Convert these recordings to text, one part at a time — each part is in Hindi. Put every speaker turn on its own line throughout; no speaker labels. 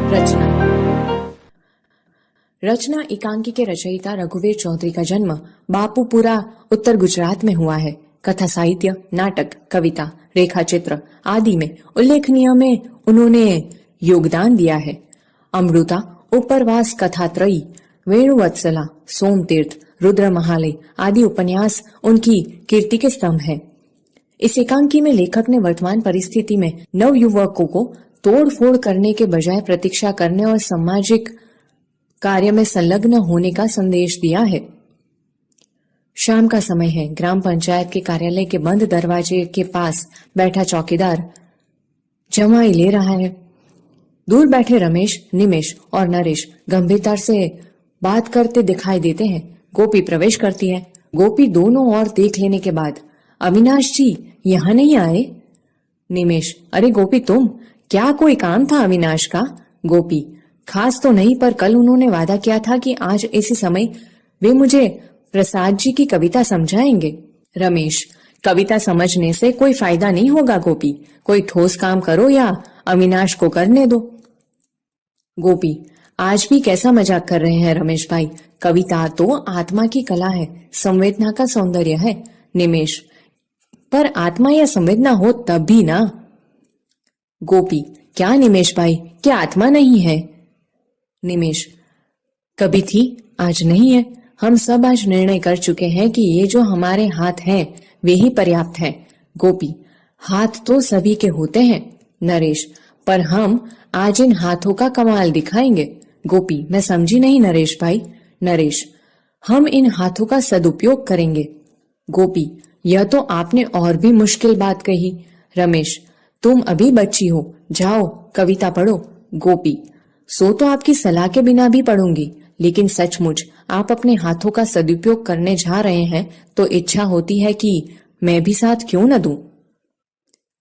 रचना रचना एकांकी के रचयिता रघुवीर चौधरी का जन्म बापूपुरा उत्तर गुजरात में हुआ है। कथा साहित्य, नाटक, कविता, रेखा चित्र आदि में उल्लेखनीय में उन्होंने योगदान दिया है। अमृता, उपरवास कथात्रयी, वेणुवत्सला, सोमतीर्थ, रुद्र महालय आदि उपन्यास उनकी कीर्ति के स्तंभ है। इस एकांकी में लेखक ने वर्तमान परिस्थिति में नव युवकों को तोड़ फोड़ करने के बजाय प्रतीक्षा करने और सामाजिक कार्य में संलग्न होने का संदेश दिया है। शाम का समय है। ग्राम पंचायत के कार्यालय के बंद दरवाजे के पास बैठा चौकीदार जमाई ले रहा है। दूर बैठे रमेश, निमेश और नरेश गंभीरता से बात करते दिखाई देते हैं। गोपी प्रवेश करती है। गोपी दोनों ओर देख लेने के बाद, अविनाश जी यहाँ नहीं आए? निमेश, अरे गोपी तुम, क्या कोई काम था अविनाश का? गोपी, खास तो नहीं, पर कल उन्होंने वादा किया था कि आज इसी समय वे मुझे प्रसाद जी की कविता समझाएंगे। रमेश, कविता समझने से कोई फायदा नहीं होगा गोपी, कोई ठोस काम करो या अविनाश को करने दो। गोपी, आज भी कैसा मजाक कर रहे हैं रमेश भाई, कविता तो आत्मा की कला है, संवेदना का सौंदर्य है। निमेश, पर आत्मा या संवेदना हो तब भी ना। गोपी, क्या निमेश भाई, क्या आत्मा नहीं है? निमेश, कभी थी, आज नहीं है। हम सब आज निर्णय कर चुके हैं कि ये जो हमारे हाथ हैं वे ही पर्याप्त हैं। गोपी, हाथ तो सभी के होते हैं। नरेश, पर हम आज इन हाथों का कमाल दिखाएंगे। गोपी, मैं समझी नहीं नरेश भाई। नरेश, हम इन हाथों का सदुपयोग करेंगे। गोपी, यह तो आपने और भी मुश्किल बात कही। रमेश, तुम अभी बच्ची हो, जाओ कविता पढ़ो। गोपी, सो तो आपकी सलाह के बिना भी पढ़ूंगी, लेकिन सचमुच आप अपने हाथों का सदुपयोग करने जा रहे हैं तो इच्छा होती है कि मैं भी साथ क्यों न दूं।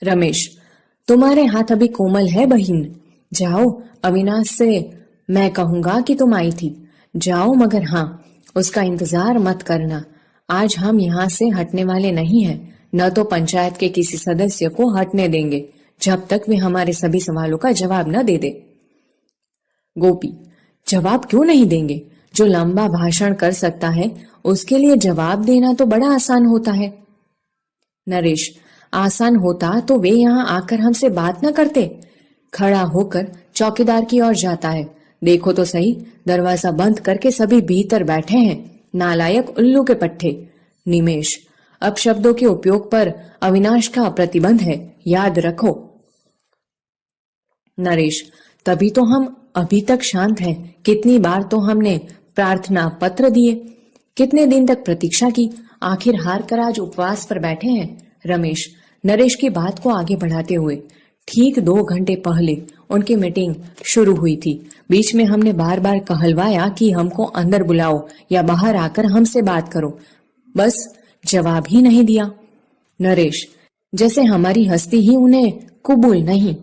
रमेश, तुम्हारे हाथ अभी कोमल है बहिन, जाओ। अविनाश से मैं कहूंगा कि तुम आई थी, जाओ, मगर हाँ, उसका इंतजार मत करना। आज हम यहाँ से हटने वाले नहीं हैं, न तो पंचायत के किसी सदस्य को हटने देंगे जब तक वे हमारे सभी सवालों का जवाब न दे दे। गोपी, जवाब क्यों नहीं देंगे? जो लंबा भाषण कर सकता है उसके लिए जवाब देना तो बड़ा आसान होता है। नरेश, आसान होता तो वे यहाँ आकर हमसे बात न करते। खड़ा होकर चौकीदार की ओर जाता है। देखो तो सही, दरवाजा बंद करके सभी भीतर बैठे हैं, नालायक उल्लू के पट्टे। निमेश, अब शब्दों के उपयोग पर अविनाश का प्रतिबंध है, याद रखो। नरेश, तभी तो हम अभी तक शांत हैं। कितनी बार तो हमने प्रार्थना पत्र दिए, कितने दिन तक प्रतीक्षा की, आखिर हार कर आज उपवास पर बैठे हैं। रमेश, नरेश की बात को आगे बढ़ाते हुए, ठीक 2 घंटे पहले उनकी मीटिंग शुरू हुई थी। बीच में हमने बार बार कहलवाया कि हमको अंदर बुलाओ या बाहर आकर हमसे बात करो, बस जवाब ही नहीं दिया। नरेश, जैसे हमारी हस्ती ही उन्हें कबूल नहीं।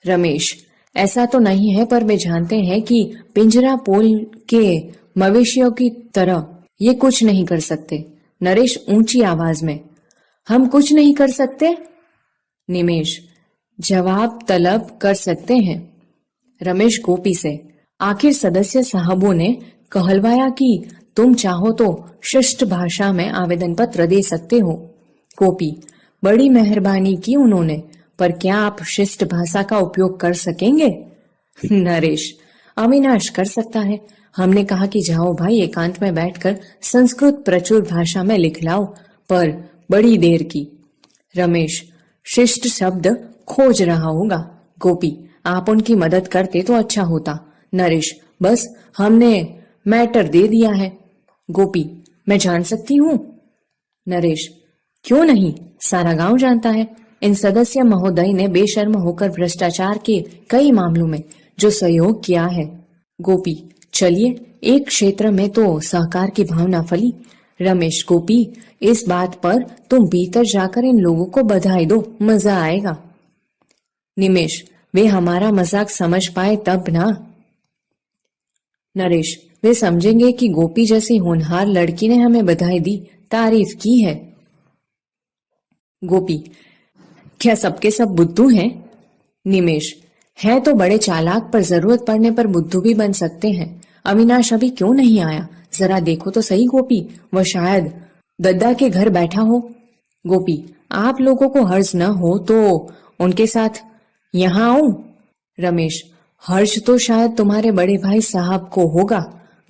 रमेश, ऐसा तो नहीं है, पर वे जानते हैं कि पिंजरा पोल के मवेशियों की तरह ये कुछ नहीं कर सकते। नरेश ऊंची आवाज में, हम कुछ नहीं कर सकते? निमेश, जवाब तलब कर सकते हैं। रमेश गोपी से, आखिर सदस्य साहबों ने कहलवाया कि तुम चाहो तो शिष्ट भाषा में आवेदन पत्र दे सकते हो। गोपी, बड़ी मेहरबानी की उन्होंने, पर क्या आप शिष्ट भाषा का उपयोग कर सकेंगे? नरेश, अविनाश कर सकता है। हमने कहा कि जाओ भाई, एकांत में बैठकर संस्कृत प्रचुर भाषा में लिख लाओ, पर बड़ी देर की। रमेश, शिष्ट शब्द खोज रहा होगा। गोपी, आप उनकी मदद करते तो अच्छा होता। नरेश, बस हमने मैटर दे दिया है। गोपी, मैं जान सकती हूँ? नरेश, क्यों नहीं, सारा गांव जानता है। इन सदस्य महोदय ने बेशर्म होकर भ्रष्टाचार के कई मामलों में जो सहयोग किया है। गोपी, चलिए, एक क्षेत्र में तो सहकार की भावना फली। रमेश, गोपी, इस बात पर तुम भीतर जाकर इन लोगों को बधाई दो, मजा आएगा। निमेश, वे हमारा मजाक समझ पाए तब ना। नरेश, वे समझेंगे कि गोपी जैसी होनहार लड़की ने हमें बधाई दी, तारीफ की है। गोपी, क्या सबके सब बुद्धू हैं? निमेश, है तो बड़े चालाक, पर जरूरत पड़ने पर बुद्धू भी बन सकते हैं। अविनाश अभी क्यों नहीं आया? जरा देखो तो सही गोपी, वह शायद दद्दा के घर बैठा हो। गोपी, आप लोगों को हर्ष न हो तो उनके साथ यहाँ आऊं? रमेश, हर्ष तो शायद तुम्हारे बड़े भाई साहब को होगा।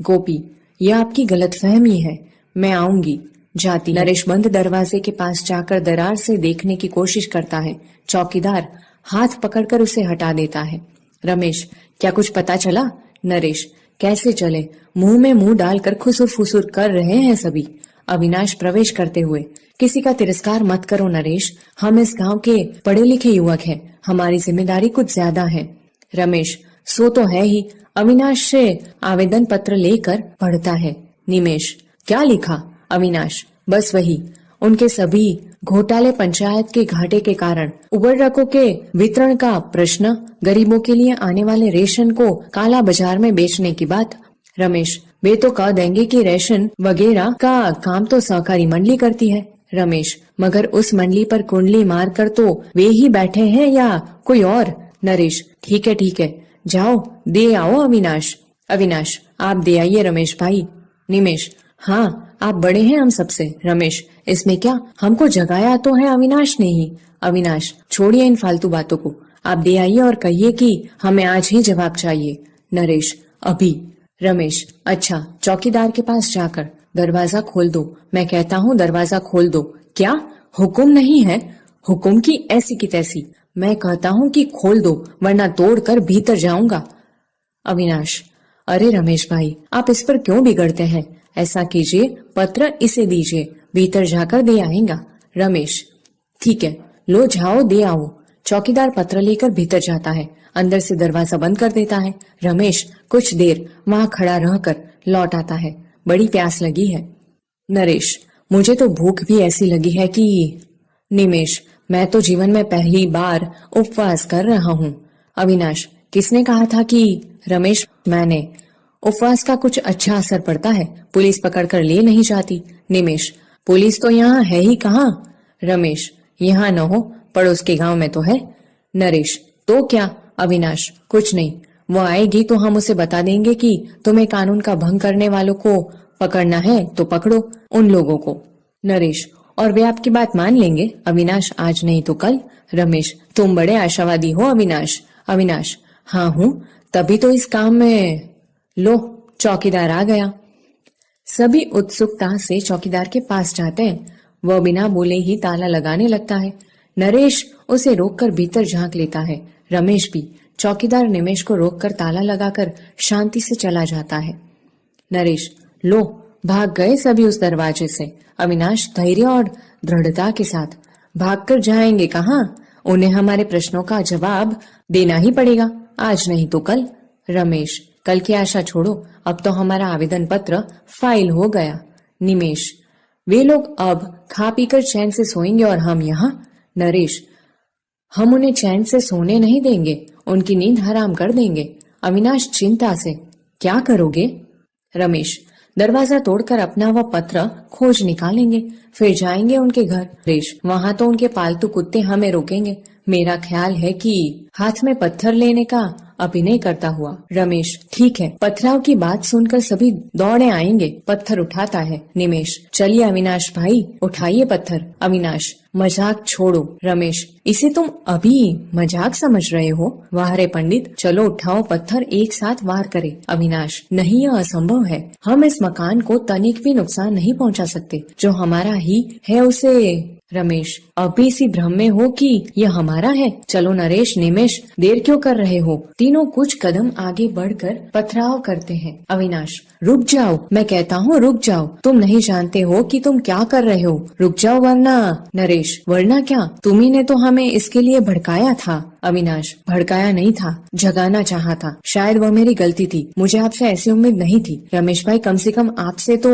गोपी, यह आपकी गलतफहमी है, मैं आऊंगी। जाती नरेश बंद दरवाजे के पास जाकर दरार से देखने की कोशिश करता है। चौकीदार हाथ पकड़कर उसे हटा देता है। रमेश, क्या कुछ पता चला? नरेश, कैसे चले, मुंह में मुंह डालकर खुसुर फुसुर कर रहे हैं सभी। अविनाश प्रवेश करते हुए, किसी का तिरस्कार मत करो नरेश, हम इस गांव के पढ़े लिखे युवक हैं, हमारी जिम्मेदारी कुछ ज्यादा है। रमेश, सो तो है ही। अविनाश से आवेदन पत्र लेकर पढ़ता है। निमेश, क्या लिखा? अविनाश, बस वही, उनके सभी घोटाले, पंचायत के घाटे के कारण, उबररकों के वितरण का प्रश्न, गरीबों के लिए आने वाले रेशन को काला बाजार में बेचने की बात। रमेश, वे तो कह देंगे कि रेशन वगैरह का काम तो सहकारी मंडली करती है। रमेश, मगर उस मंडली पर कुंडली मारकर तो वे ही बैठे हैं या कोई और? नरेश, ठीक है, जाओ दे आओ अविनाश। अविनाश, आप दे आइए रमेश भाई। निमेश, हाँ, आप बड़े हैं हम सबसे। रमेश, इसमें क्या, हमको जगाया तो है अविनाश ने ही। अविनाश, छोड़िए इन फालतू बातों को, आप दे आइए और कहिए कि हमें आज ही जवाब चाहिए। नरेश, अभी। रमेश, अच्छा, चौकीदार के पास जाकर दरवाजा खोल दो, मैं कहता हूँ दरवाजा खोल दो। क्या हुक्म नहीं है? हुक्म की ऐसी की तैसी, मैं कहता हूँ कि खोल दो, वरना तोड़कर भीतर जाऊंगा। अविनाश, अरे रमेश भाई, आप इस पर क्यों बिगड़ते हैं? ऐसा कीजिए, पत्र इसे दीजिए, भीतर जाकर दे आएगा। रमेश, ठीक है, लो जाओ दे आओ। चौकीदार पत्र लेकर भीतर जाता है, अंदर से दरवाजा बंद कर देता है। रमेश कुछ देर वहां खड़ा रहकर लौट आता है। बड़ी प्यास लगी है। नरेश, मुझे तो भूख भी ऐसी लगी है कि। निमेश, मैं तो जीवन में पहली बार उपवास कर रहा हूँ। अविनाश, किसने कहा था कि? रमेश, मैंने। उपवास का कुछ अच्छा असर पड़ता है, पुलिस पकड़कर ले नहीं जाती। निमेश, पुलिस तो यहाँ है ही कहाँ? रमेश, यहाँ न हो, पड़ोस के गांव में तो है। नरेश, तो क्या? अविनाश, कुछ नहीं, वो आएगी तो हम उसे बता देंगे कि तुम्हें कानून का भंग करने वालों को पकड़ना है तो पकड़ो उन लोगों को। नरेश, और वे आपकी बात मान लेंगे? अविनाश, आज नहीं तो कल। रमेश, तुम बड़े आशावादी हो अविनाश। अविनाश, हाँ हूँ, तभी तो इस काम में। लो, चौकीदार आ गया। सभी उत्सुकता से चौकीदार के पास जाते हैं। वह बिना बोले ही ताला लगाने लगता है। नरेश उसे रोककर भीतर झांक लेता है। रमेश भी। चौकीदार निमेश को रोककर ताला लगाकर शांति से चला जाता है। नरेश, लो, भाग गए सभी उस दरवाजे से। अविनाश धैर्य और दृढ़ता के साथ, भागकर जाएंगे कहाँ? उन्हें हमारे प्रश्नों का जवाब देना ही पड़ेगा, आज नहीं तो कल। रमेश, कल की आशा छोड़ो, अब तो हमारा आवेदन पत्र फाइल हो गया। निमेश, वे लोग अब खा पीकर चैन से सोएंगे और हम यहाँ। नरेश, हम उन्हें चैन से सोने नहीं देंगे, उनकी नींद हराम कर देंगे। अविनाश चिंता से, क्या करोगे? रमेश, दरवाजा तोड़कर अपना वह पत्र खोज निकालेंगे, फिर जाएंगे उनके घर। नरेश, वहाँ तो उनके पालतू कुत्ते हमें रोकेंगे। मेरा ख्याल है कि हाथ में पत्थर लेने का अभिनय करता हुआ। रमेश, ठीक है, पथराव की बात सुनकर सभी दौड़े आएंगे। पत्थर उठाता है। निमेश, चलिए अविनाश भाई, उठाइए पत्थर। अविनाश, मजाक छोड़ो। रमेश, इसे तुम अभी मजाक समझ रहे हो? वाह रे पंडित, चलो उठाओ पत्थर, एक साथ वार करे। अविनाश, नहीं, यह असंभव है, हम इस मकान को तनिक भी नुकसान नहीं पहुंचा सकते, जो हमारा ही है उसे। रमेश, अभी इसी भ्रम में हो कि यह हमारा है। चलो नरेश, निमेश, देर क्यों कर रहे हो? तीनों कुछ कदम आगे बढ़कर पथराव करते हैं। अविनाश, रुक जाओ, मैं कहता हूँ रुक जाओ, तुम नहीं जानते हो कि तुम क्या कर रहे हो, रुक जाओ वरना। नरेश, वरना क्या? तुम्ही ने तो हमें इसके लिए भड़काया था। अविनाश, भड़काया नहीं था, जगाना चाहा था, शायद वह मेरी गलती थी, मुझे आपसे ऐसी उम्मीद नहीं थी। रमेश भाई, कम से कम आपसे तो।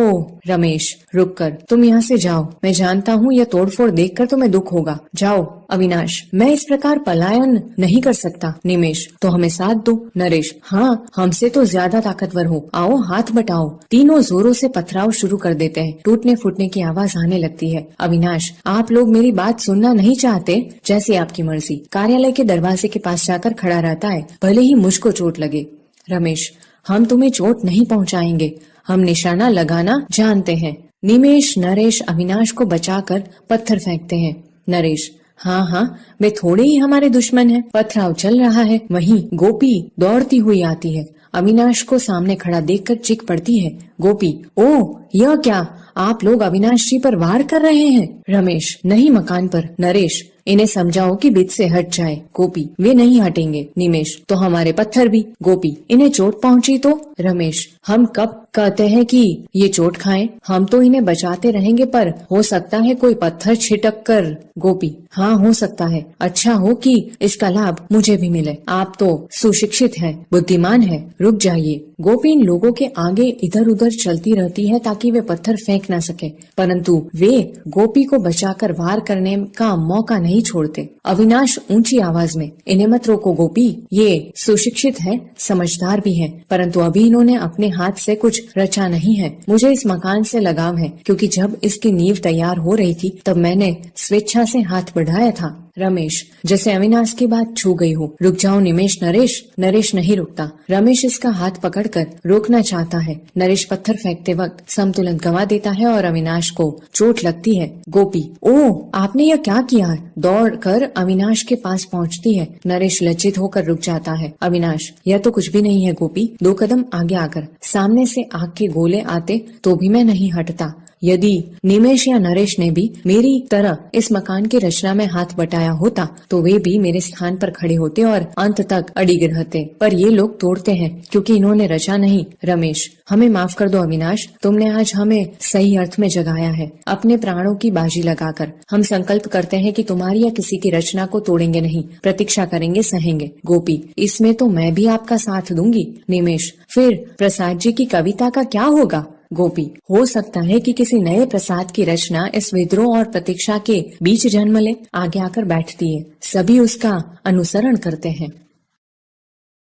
रमेश, रुक कर, तुम यहाँ से जाओ, मैं जानता हूँ यह तोड़फोड़ देखकर तुम्हें दुख होगा, जाओ। अविनाश, मैं इस प्रकार पलायन नहीं कर सकता। निमेश, तो हमें साथ दो। नरेश, हाँ, हमसे तो ज्यादा ताकतवर हो, आओ हाथ बटाओ। तीनों जोरों से पथराव शुरू कर देते हैं, टूटने फूटने की आवाज आने लगती है। अविनाश, आप लोग मेरी बात सुनना नहीं चाहते? जैसे आपकी मर्जी। कार्यालय के दरवाजे के पास जाकर खड़ा रहता है, भले ही मुझको चोट लगे। रमेश, हम तुम्हें चोट नहीं पहुंचाएंगे, हम निशाना लगाना जानते हैं। निमेश नरेश अविनाश को बचाकर पत्थर फेंकते हैं। नरेश, हाँ हाँ, वे थोड़े ही हमारे दुश्मन हैं। पथराव चल रहा है, वहीं गोपी दौड़ती हुई आती है। अविनाश को सामने खड़ा देखकर चीख पड़ती है। गोपी, ओ यह क्या, आप लोग अविनाश जी पर वार कर रहे हैं? रमेश, नहीं मकान पर। नरेश, इन्हें समझाओ कि बीच से हट जाए। गोपी, वे नहीं हटेंगे। निमेश, तो हमारे पत्थर भी। गोपी, इन्हें चोट पहुंची तो? रमेश, हम कब कहते हैं कि ये चोट खाएं? हम तो इन्हें बचाते रहेंगे, पर हो सकता है कोई पत्थर छिटक कर। गोपी, हाँ हो सकता है, अच्छा हो कि इसका लाभ मुझे भी मिले। आप तो सुशिक्षित हैं, बुद्धिमान हैं, रुक जाइए। गोपी इन लोगों के आगे इधर उधर चलती रहती है ताकि वे पत्थर फेंक न सके, परंतु वे गोपी को बचाकर वार करने का मौका नहीं छोड़ते। अविनाश ऊंची आवाज में, इन्हें मत रोको गोपी, ये सुशिक्षित है, समझदार भी है, परंतु अभी इन्होंने अपने हाथ से कुछ रचा नहीं है। मुझे इस मकान से लगाव है, क्योंकि जब इसकी नींव तैयार हो रही थी तब मैंने स्वेच्छा से हाथ बढ़ाया था। रमेश, जैसे अविनाश की बात छू गई हो। रुक जाओ निमेश। नरेश, नरेश नहीं रुकता। रमेश इसका हाथ पकड़कर रोकना चाहता है। नरेश पत्थर फेंकते वक्त संतुलन गंवा देता है और अविनाश को चोट लगती है। गोपी, ओ आपने यह क्या किया? दौड़कर अविनाश के पास पहुंचती है। नरेश लज्जित होकर रुक जाता है। अविनाश, यह तो कुछ भी नहीं है गोपी। 2 कदम आगे आकर सामने से आग के गोले आते तो भी मैं नहीं हटता। यदि निमेश या नरेश ने भी मेरी तरह इस मकान की रचना में हाथ बटाया होता तो वे भी मेरे स्थान पर खड़े होते और अंत तक अडिग रहते, पर ये लोग तोड़ते हैं क्योंकि इन्होंने रचा नहीं। रमेश, हमें माफ कर दो अविनाश, तुमने आज हमें सही अर्थ में जगाया है। अपने प्राणों की बाजी लगाकर हम संकल्प करते हैं कि तुम्हारी या किसी की रचना को तोड़ेंगे नहीं, प्रतीक्षा करेंगे, सहेंगे। गोपी, इसमें तो मैं भी आपका साथ दूंगी। निमेश, फिर प्रसाद जी की कविता का क्या होगा? गोपी, हो सकता है कि किसी नए प्रसाद की रचना इस विद्रोह और प्रतीक्षा के बीच जन्म ले। आगे आकर बैठती है, सभी उसका अनुसरण करते हैं।